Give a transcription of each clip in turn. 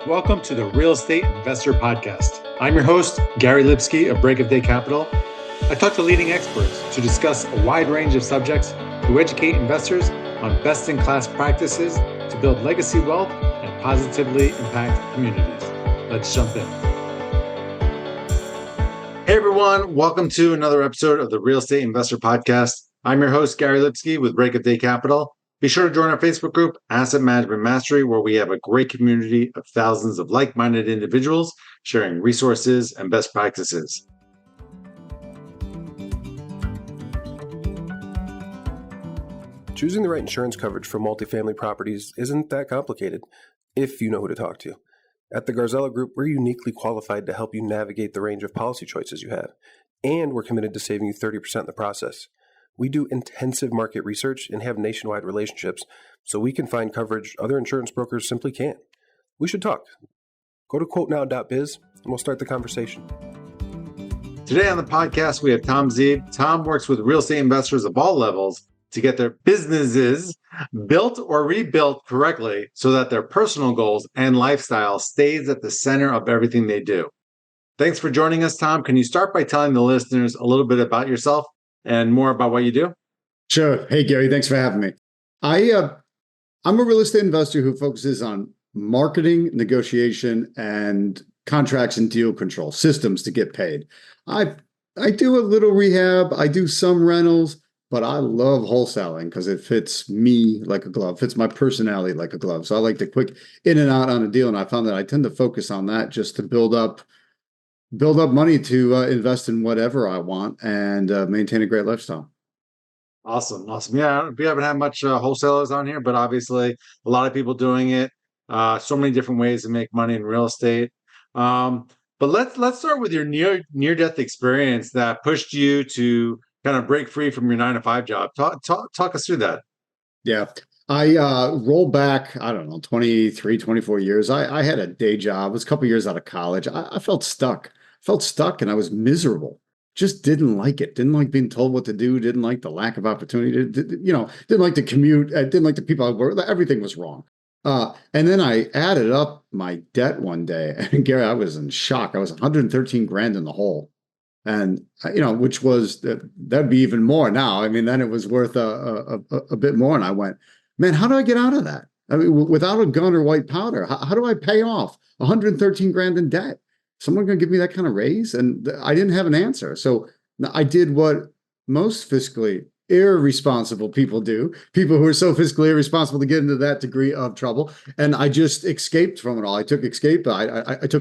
Welcome to the Real Estate Investor Podcast. I'm your host, Gary Lipsky of Break of Day Capital. I talk to leading experts to discuss a wide range of subjects to educate investors on best-in-class practices to build legacy wealth and positively impact communities. Let's jump in. Hey everyone, welcome to another episode of the Real Estate Investor Podcast. I'm your host, Gary Lipsky with Break of Day Capital. Be sure to join our Facebook group, Asset Management Mastery, where we have a great community of thousands of like-minded individuals sharing resources and best practices. Choosing the right insurance coverage for multifamily properties isn't that complicated if you know who to talk to. At the Garzella Group, we're uniquely qualified to help you navigate the range of policy choices you have, and we're committed to saving you 30% in the process. We do intensive market research and have nationwide relationships, so we can find coverage other insurance brokers simply can't. We should talk. Go to quotenow.biz and we'll start the conversation. Today on the podcast, we have Tom Zeeb. Tom works with real estate investors of all levels to get their businesses built or rebuilt correctly so that their personal goals and lifestyle stays at the center of everything they do. Thanks for joining us, Tom. Can you start by telling the listeners a little bit about yourself and more about what you do? Sure. Hey, Gary, thanks for having me. I'm a real estate investor who focuses on marketing, negotiation, and contracts and deal control systems to get paid. I do a little rehab. I do some rentals, but I love wholesaling because it fits me like a glove, fits my personality like a glove. So I like to quick in and out on a deal. And I found that I tend to focus on that just to build up money to invest in whatever I want and maintain a great lifestyle. Awesome. Yeah, we haven't had much wholesalers on here, but obviously a lot of people doing it. So many different ways to make money in real estate. But let's start with your near-death experience that pushed you to kind of break free from your 9-to-5 job. Talk us through that. Yeah. I rolled back, I don't know, 23, 24 years. I had a day job. It was a couple years out of college. I felt stuck. And I was miserable. Just didn't like it. Didn't like being told what to do. Didn't like the lack of opportunity. Didn't like the commute. Didn't like the people I worked with. Everything was wrong. And then I added up my debt one day. And Gary, I was in shock. I was 113 grand in the hole. And, which was, that'd be even more now. I mean, then it was worth a bit more. And I went, man, how do I get out of that? I mean, without a gun or white powder, how do I pay off 113 grand in debt? Someone going to give me that kind of raise? And I didn't have an answer. So I did what most fiscally irresponsible people do, people who are so fiscally irresponsible to get into that degree of trouble. And I just escaped from it all. I took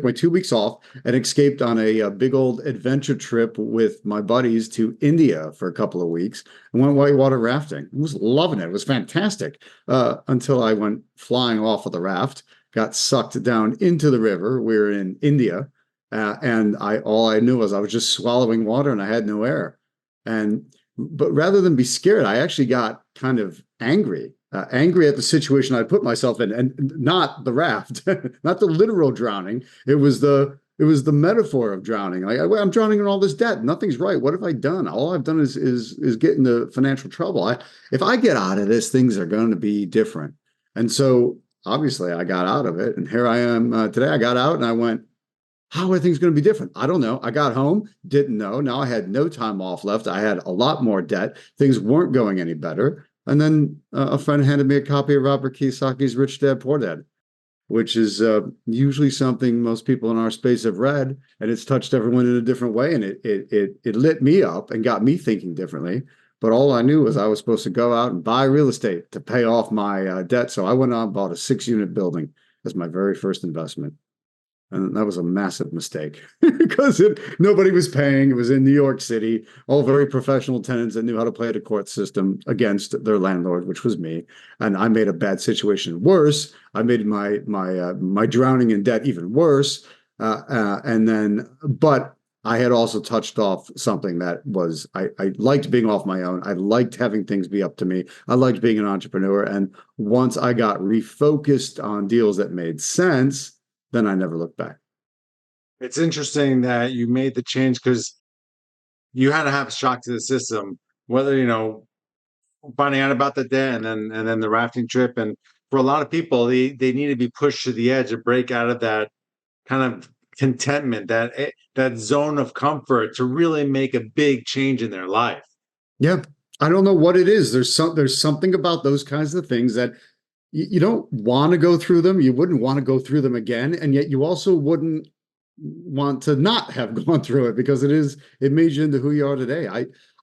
my 2 weeks off and escaped on a big old adventure trip with my buddies to India for a couple of weeks and went whitewater rafting. I was loving it. It was fantastic until I went flying off of the raft, got sucked down into the river. We were in India. And all I knew was I was just swallowing water and I had no air. But rather than be scared, I actually got kind of angry at the situation I put myself in, and not the raft, not the literal drowning. It was the metaphor of drowning. Like I'm drowning in all this debt. Nothing's right. What have I done? All I've done is get into financial trouble. If I get out of this, things are going to be different. And so obviously I got out of it, and here I am today. I got out and I went, how are things going to be different? I don't know. I got home, didn't know. Now I had no time off left. I had a lot more debt. Things weren't going any better. And then a friend handed me a copy of Robert Kiyosaki's Rich Dad, Poor Dad, which is usually something most people in our space have read, and it's touched everyone in a different way. And it lit me up and got me thinking differently. But all I knew was I was supposed to go out and buy real estate to pay off my debt. So I went out and bought a 6-unit building as my very first investment. And that was a massive mistake because nobody was paying. It was in New York City, all very professional tenants that knew how to play the court system against their landlord, which was me. And I made a bad situation worse. I made my drowning in debt even worse. But I had also touched off something that was, I liked being off my own. I liked having things be up to me. I liked being an entrepreneur. And once I got refocused on deals that made sense, then I never looked back. It's interesting that you made the change because you had to have a shock to the system, whether, finding out about the debt and then the rafting trip. And for a lot of people, they need to be pushed to the edge and break out of that kind of contentment, that zone of comfort to really make a big change in their life. Yeah. I don't know what it is. There's something about those kinds of things that you don't want to go through them. You wouldn't want to go through them again. And yet you also wouldn't want to not have gone through it because it made you into who you are today.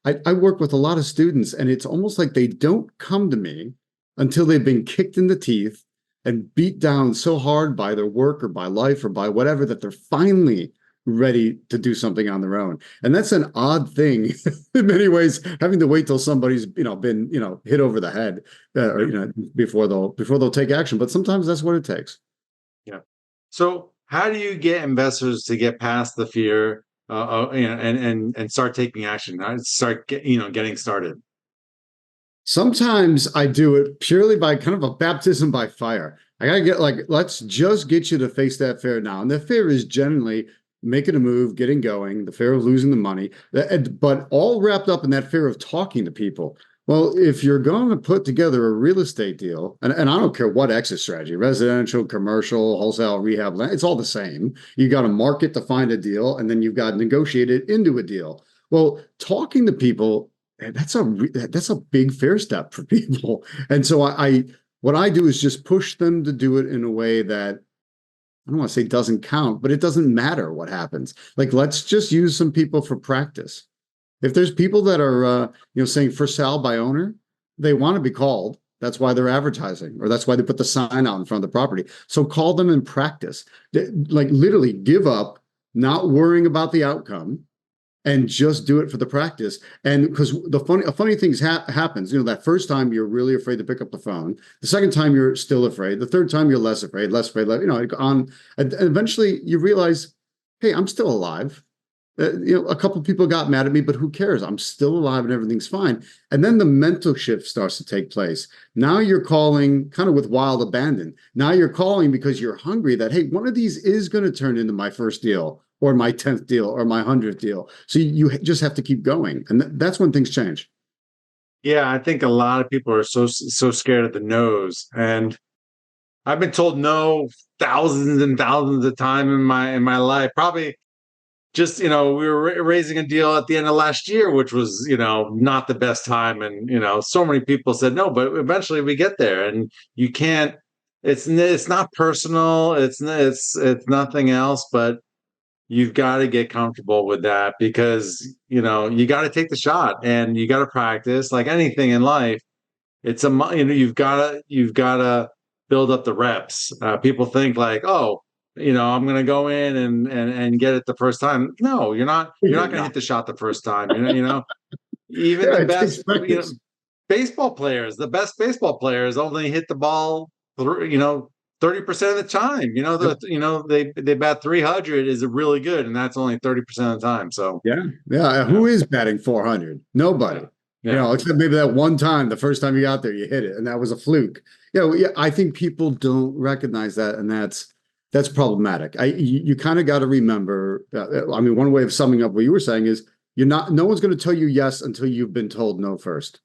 I work with a lot of students, and it's almost like they don't come to me until they've been kicked in the teeth and beat down so hard by their work or by life or by whatever that they're finally ready to do something on their own. And that's an odd thing in many ways, having to wait till somebody's, been, hit over the head or, before they'll take action. But sometimes that's what it takes. Yeah. So how do you get investors to get past the fear, and start taking action, getting started? Sometimes I do it purely by kind of a baptism by fire. I gotta get let's just get you to face that fear now. And the fear is generally making a move, getting going, the fear of losing the money, but all wrapped up in that fear of talking to people. Well, if you're going to put together a real estate deal, and I don't care what exit strategy, residential, commercial, wholesale, rehab, it's all the same. You got to market to find a deal, and then you've got to negotiate it into a deal. Well, talking to people, that's a big fear step for people. And so what I do is just push them to do it in a way that I don't want to say doesn't count, but it doesn't matter what happens. Let's just use some people for practice. If there's people that are, saying for sale by owner, they want to be called. That's why they're advertising, or that's why they put the sign out in front of the property. So call them and practice. Literally give up, not worrying about the outcome, and just do it for the practice. And because a funny thing happens, that first time you're really afraid to pick up the phone. The second time you're still afraid. The third time you're less afraid. And eventually you realize, hey, I'm still alive. A couple of people got mad at me, but who cares? I'm still alive and everything's fine. And then the mental shift starts to take place. Now you're calling kind of with wild abandon. Now you're calling because you're hungry that, hey, one of these is going to turn into my first deal or my 10th deal or my 100th deal. So you just have to keep going. And that's when things change. Yeah, I think a lot of people are so scared of the no's. And I've been told no thousands and thousands of times in my life. Probably just, we were raising a deal at the end of last year, which was, not the best time. And, so many people said no, but eventually we get there. And you can't, it's not personal. It's nothing else, but you've got to get comfortable with that because, you got to take the shot and you got to practice like anything in life. It's you've got to build up the reps. People think like, oh, I'm going to go in and get it the first time. No, you're not going to hit the shot the first time. Even the best, baseball players, the best baseball players only hit the ball, 30% of the time. They bat 300 is really good, and that's only 30% of the time. So yeah. Who is batting 400? Nobody. Yeah. Except maybe that one time, the first time you got there, you hit it, and that was a fluke. Yeah, I think people don't recognize that, and that's problematic. You kind of got to remember. One way of summing up what you were saying is no one's going to tell you yes until you've been told no first.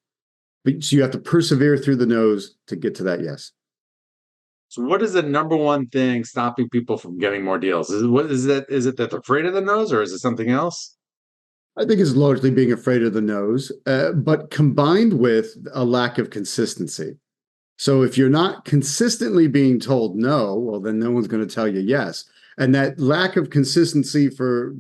But so you have to persevere through the no's to get to that yes. So what is the number one thing stopping people from getting more deals? Is it that they're afraid of the no's, or is it something else? I think it's largely being afraid of the no's, but combined with a lack of consistency. So if you're not consistently being told no, well, then no one's going to tell you yes. And that lack of consistency for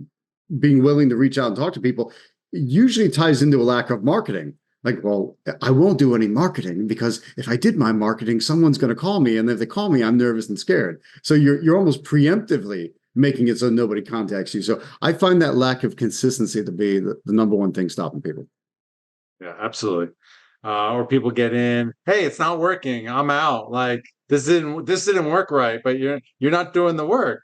being willing to reach out and talk to people usually ties into a lack of marketing. Well, I won't do any marketing because if I did my marketing, someone's going to call me. And if they call me, I'm nervous and scared. So you're almost preemptively making it so nobody contacts you. So I find that lack of consistency to be the number one thing stopping people. Yeah, absolutely. Or people get in, hey, it's not working, I'm out. Like this didn't work right, but you're not doing the work,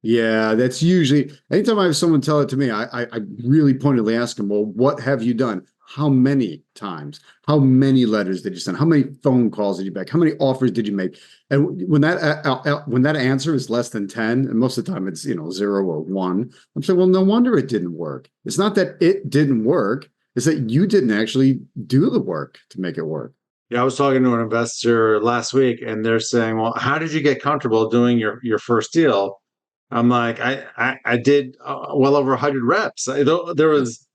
Yeah, that's usually anytime I have someone tell it to me, I really pointedly ask them, well, what have you done? How many times? How many letters did you send? How many phone calls did you make? How many offers did you make? And when that answer is less than 10, and most of the time it's 0 or 1, I'm saying, well, no wonder it didn't work. It's not that it didn't work. Is that you didn't actually do the work to make it work. Yeah, I was talking to an investor last week, and they're saying, "Well, how did you get comfortable doing your first deal?" I'm like, I did well over 100 reps. There was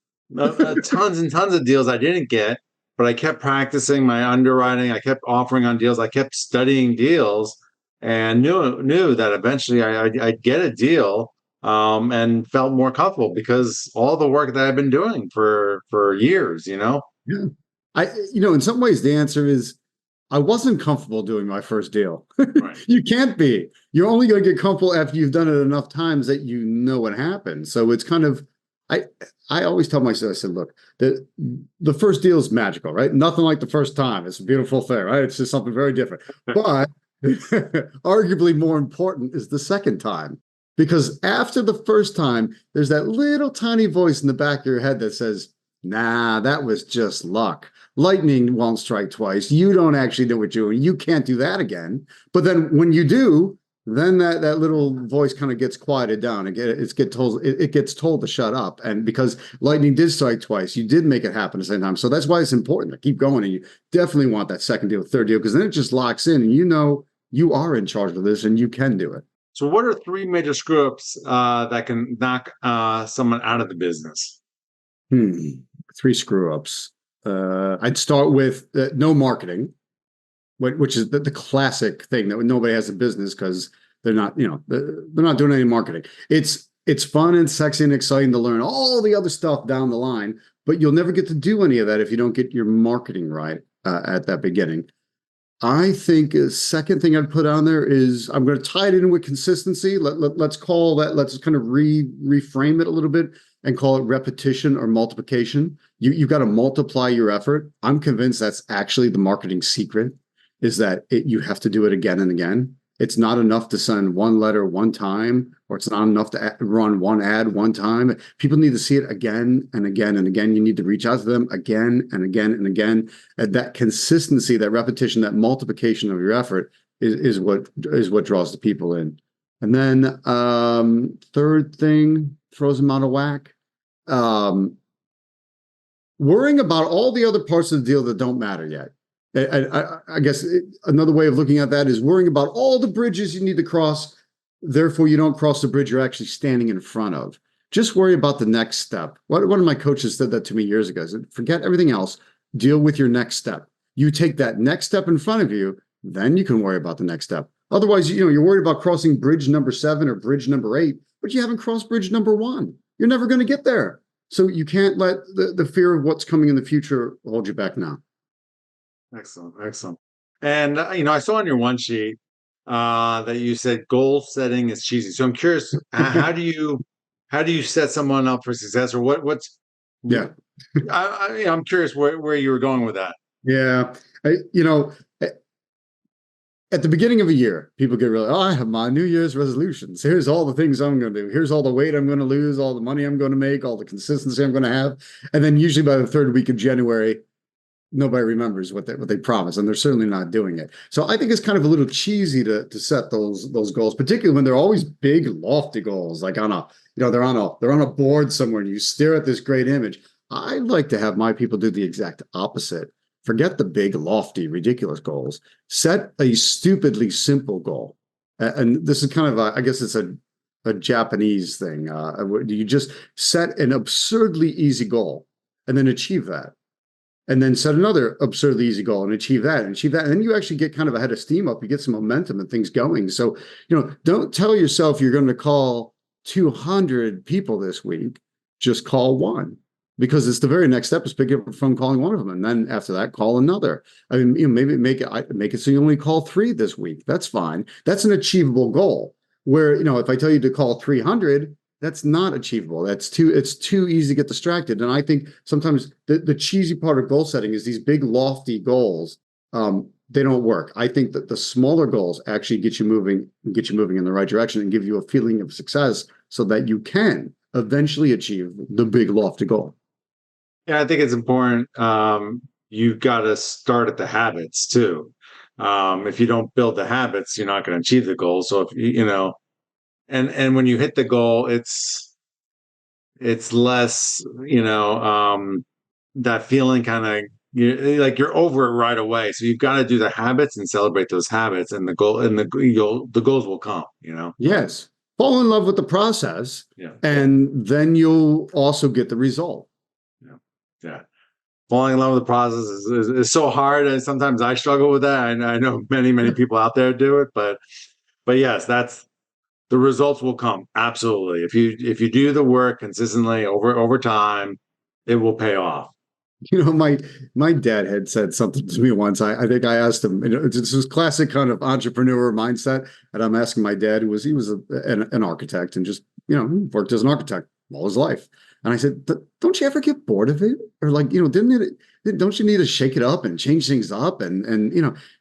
tons and tons of deals I didn't get, but I kept practicing my underwriting. I kept offering on deals. I kept studying deals, and knew that eventually I'd get a deal, and felt more comfortable because all the work that I've been doing for years. Yeah. In some ways, the answer is I wasn't comfortable doing my first deal. Right. You can't be. You're only going to get comfortable after you've done it enough times that you know what happened. So it's kind of, I I always tell myself, I said, look, the first deal is magical, right? Nothing like the first time. It's a beautiful thing, right? It's just something very different. But arguably more important is the second time. Because after the first time, there's that little tiny voice in the back of your head that says, nah, that was just luck. Lightning won't strike twice. You don't actually know what you're doing. You can't do that again. But then when you do, then that little voice kind of gets quieted down. It gets told to shut up. And because lightning did strike twice, you did make it happen at the same time. So that's why it's important to keep going. And you definitely want that second deal, third deal, because then it just locks in and you know you are in charge of this and you can do it. So, what are three major screw ups that can knock someone out of the business? Three screw ups. I'd start with no marketing, which is the classic thing that nobody has a business because they're not, they're not doing any marketing. It's fun and sexy and exciting to learn all the other stuff down the line, but you'll never get to do any of that if you don't get your marketing right at that beginning. I think a second thing I'd put on there is I'm going to tie it in with consistency. Let's call that, let's kind of reframe it a little bit and call it repetition or multiplication. You've got to multiply your effort. I'm convinced that's actually the marketing secret, is that you have to do it again and again. It's not enough to send one letter one time, or it's not enough to run one ad one time. People need to see it again and again and again. You need to reach out to them again and again and again. And that consistency, that repetition, that multiplication of your effort is what draws the people in. And then third thing throws them out of whack. Worrying about all the other parts of the deal that don't matter yet. I guess another way of looking at that is worrying about all the bridges you need to cross. Therefore, you don't cross the bridge you're actually standing in front of. Just worry about the next step. One of my coaches said that to me years ago. He said, forget everything else. Deal with your next step. You take that next step in front of you, then you can worry about the next step. Otherwise, you're worried about crossing bridge number 7 or bridge number 8, but you haven't crossed bridge number 1. You're never going to get there. So you can't let the fear of what's coming in the future hold you back now. Excellent. And I saw on your one sheet that you said goal setting is cheesy. So I'm curious, how do you set someone up for success, or what's yeah? I'm curious where you were going with that. Yeah, at the beginning of a year, people get really, I have my New Year's resolutions. Here's all the things I'm going to do. Here's all the weight I'm going to lose, all the money I'm going to make, all the consistency I'm going to have. And then usually by the third week of January, nobody remembers what they promised, and they're certainly not doing it. So I think it's kind of a little cheesy to set those goals, particularly when they're always big, lofty goals, like on a, they're on a board somewhere and you stare at this great image. I like to have my people do the exact opposite. Forget the big, lofty, ridiculous goals. Set a stupidly simple goal. And this is kind of I guess it's a Japanese thing. You just set an absurdly easy goal and then achieve that. And then set another absurdly easy goal and achieve that. And then you actually get kind of a head of steam up. You get some momentum and things going. So, don't tell yourself you're going to call 200 people this week. Just call one, because it's the very next step is picking up the phone, calling one of them. And then after that, call another. I mean, maybe make it so you only call 3 this week. That's fine. That's an achievable goal. Where, if I tell you to call 300, that's not achievable. It's too easy to get distracted. And I think sometimes the cheesy part of goal setting is these big lofty goals. They don't work. I think that the smaller goals actually get you moving in the right direction and give you a feeling of success so that you can eventually achieve the big lofty goal. Yeah, I think it's important. You've got to start at the habits too. If you don't build the habits, you're not going to achieve the goal. So if and when you hit the goal, it's less, that feeling kind of you're over it right away. So you've got to do the habits and celebrate those habits, and the goals will come. Yes. Fall in love with the process, Yeah. and then you'll also get the result. Yeah. Yeah. Falling in love with the process is so hard, and sometimes I struggle with that. And I know many people out there do it, but yes, that's the results will come. Absolutely. If you do the work consistently over time, it will pay off. My dad had said something to me once. I think I asked him, this was classic kind of entrepreneur mindset. And I'm asking my dad, he was an architect and just, worked as an architect all his life. And I said, don't you ever get bored of it? Or like, don't you need to shake it up and change things up? And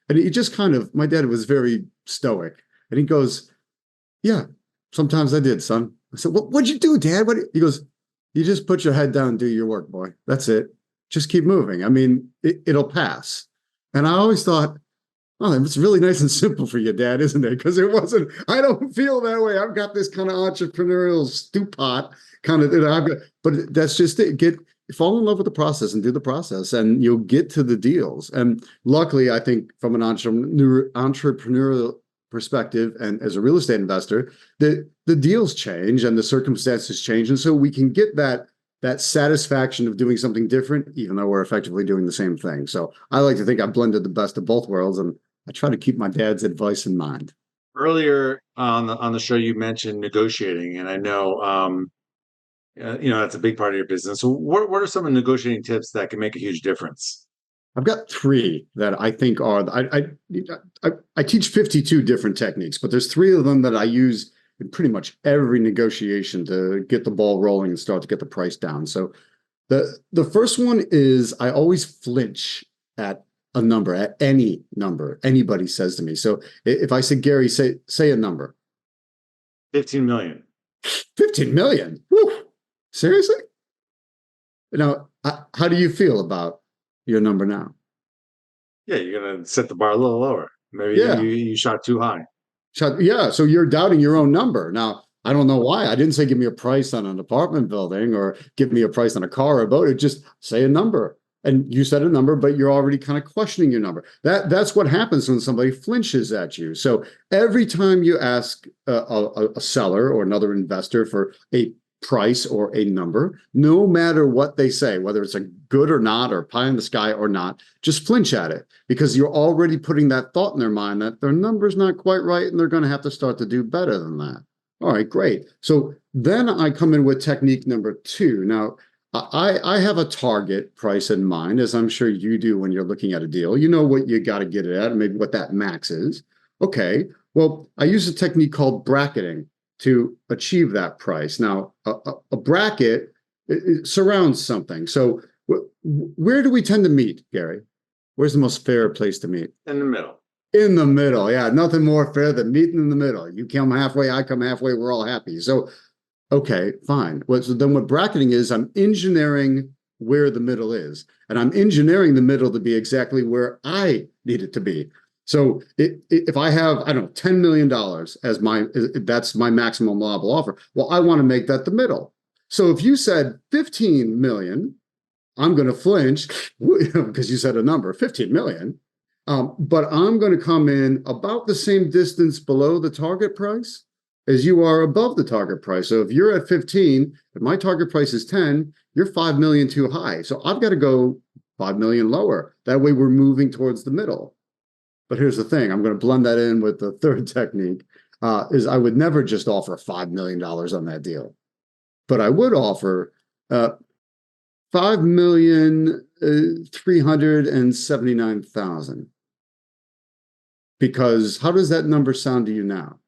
he just my dad was very stoic. And he goes, yeah, sometimes I did, son. I said, what'd you do, Dad? He goes, you just put your head down and do your work, boy. That's it. Just keep moving. I mean, it'll pass. And I always thought, oh, it's really nice and simple for you, Dad, isn't it? Because it wasn't, I don't feel that way. I've got this kind of entrepreneurial stew pot kind of, but that's just it. Fall in love with the process and do the process, and you'll get to the deals. And luckily, I think from an entrepreneurial perspective and as a real estate investor, the deals change and the circumstances change. And so we can get that satisfaction of doing something different, even though we're effectively doing the same thing. So I like to think I've blended the best of both worlds, and I try to keep my dad's advice in mind. Earlier on the show, you mentioned negotiating, and I know that's a big part of your business. So what are some of the negotiating tips that can make a huge difference? I've got three that I think are I teach 52 different techniques, but there's three of them that I use in pretty much every negotiation to get the ball rolling and start to get the price down. So the first one is I always flinch at a number, at any number anybody says to me. So if I say, Gary, say a number. 15 million. 15 million? Woo. Seriously? Now, how do you feel about your number now? Yeah, you're going to set the bar a little lower. Maybe you shot too high. Yeah, so you're doubting your own number. Now, I don't know why. I didn't say give me a price on an apartment building or give me a price on a car or a boat. It just say a number. And you said a number, but you're already kind of questioning your number. That's what happens when somebody flinches at you. So every time you ask a seller or another investor for a price or a number, no matter what they say, whether it's a good or not, or pie in the sky or not, just flinch at it, because you're already putting that thought in their mind that their number's not quite right and they're going to have to start to do better than that. All right, great. So then I come in with technique number two. Now, I have a target price in mind, as I'm sure you do when you're looking at a deal. You know what you got to get it at, and maybe what that max is. Okay, well, I use a technique called bracketing to achieve that price. Now, a bracket it surrounds something. So where do we tend to meet, Gary? Where's the most fair place to meet? In the middle. In the middle. Yeah, nothing more fair than meeting in the middle. You come halfway, I come halfway, we're all happy. So, okay, fine. So then what bracketing is, I'm engineering where the middle is. And I'm engineering the middle to be exactly where I need it to be. So if I have, I don't know, $10 million as that's my maximum allowable offer, well, I want to make that the middle. So if you said 15 million, I'm going to flinch because you said a number, 15 million. But I'm going to come in about the same distance below the target price as you are above the target price. So if you're at 15, if my target price is 10, you're 5 million too high. So I've got to go 5 million lower. That way we're moving towards the middle. But here's the thing, I'm going to blend that in with the third technique, is I would never just offer $5 million on that deal. But I would offer $5,379,000. Because how does that number sound to you now?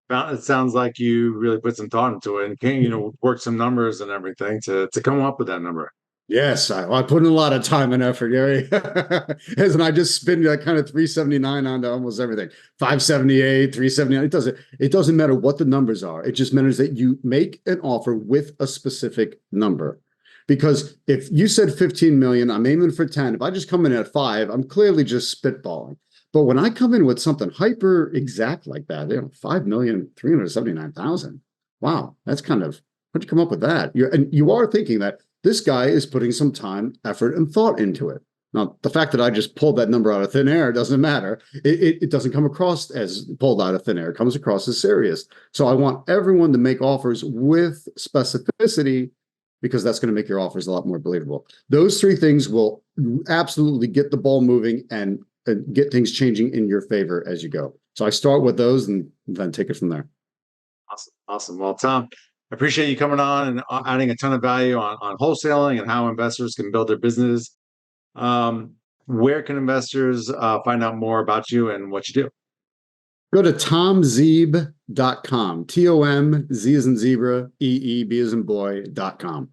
It sounds like you really put some thought into it and can, work some numbers and everything to come up with that number. Yes, I put in a lot of time and effort, Gary. And I just spin that kind of 379 onto almost everything. 578, 379. It doesn't matter what the numbers are. It just matters that you make an offer with a specific number. Because if you said 15 million, I'm aiming for 10. If I just come in at 5, I'm clearly just spitballing. But when I come in with something hyper exact like that, 5,379,000. Wow, that's kind of, how'd you come up with that? You are thinking that this guy is putting some time, effort, and thought into it. Now, the fact that I just pulled that number out of thin air doesn't matter. It doesn't come across as pulled out of thin air. It comes across as serious. So I want everyone to make offers with specificity because that's going to make your offers a lot more believable. Those three things will absolutely get the ball moving and get things changing in your favor as you go. So I start with those and then take it from there. Awesome. Awesome. Well, Tom, I appreciate you coming on and adding a ton of value on wholesaling and how investors can build their business. Where can investors find out more about you and what you do? Go to tomzeeb.com. TOM, Z as in zebra, B as in boy.com.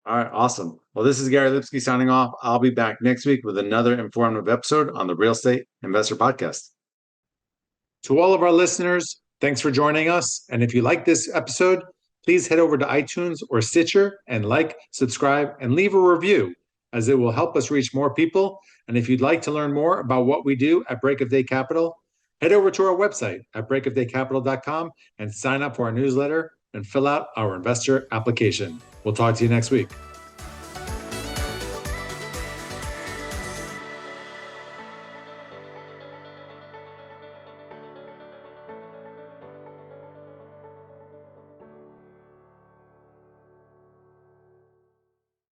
All right. Awesome. Well, this is Gary Lipsky signing off. I'll be back next week with another informative episode on the Real Estate Investor Podcast. To all of our listeners, thanks for joining us. And if you like this episode, please head over to iTunes or Stitcher and like, subscribe, and leave a review, as it will help us reach more people. And if you'd like to learn more about what we do at Break of Day Capital, head over to our website at breakofdaycapital.com and sign up for our newsletter and fill out our investor application. We'll talk to you next week.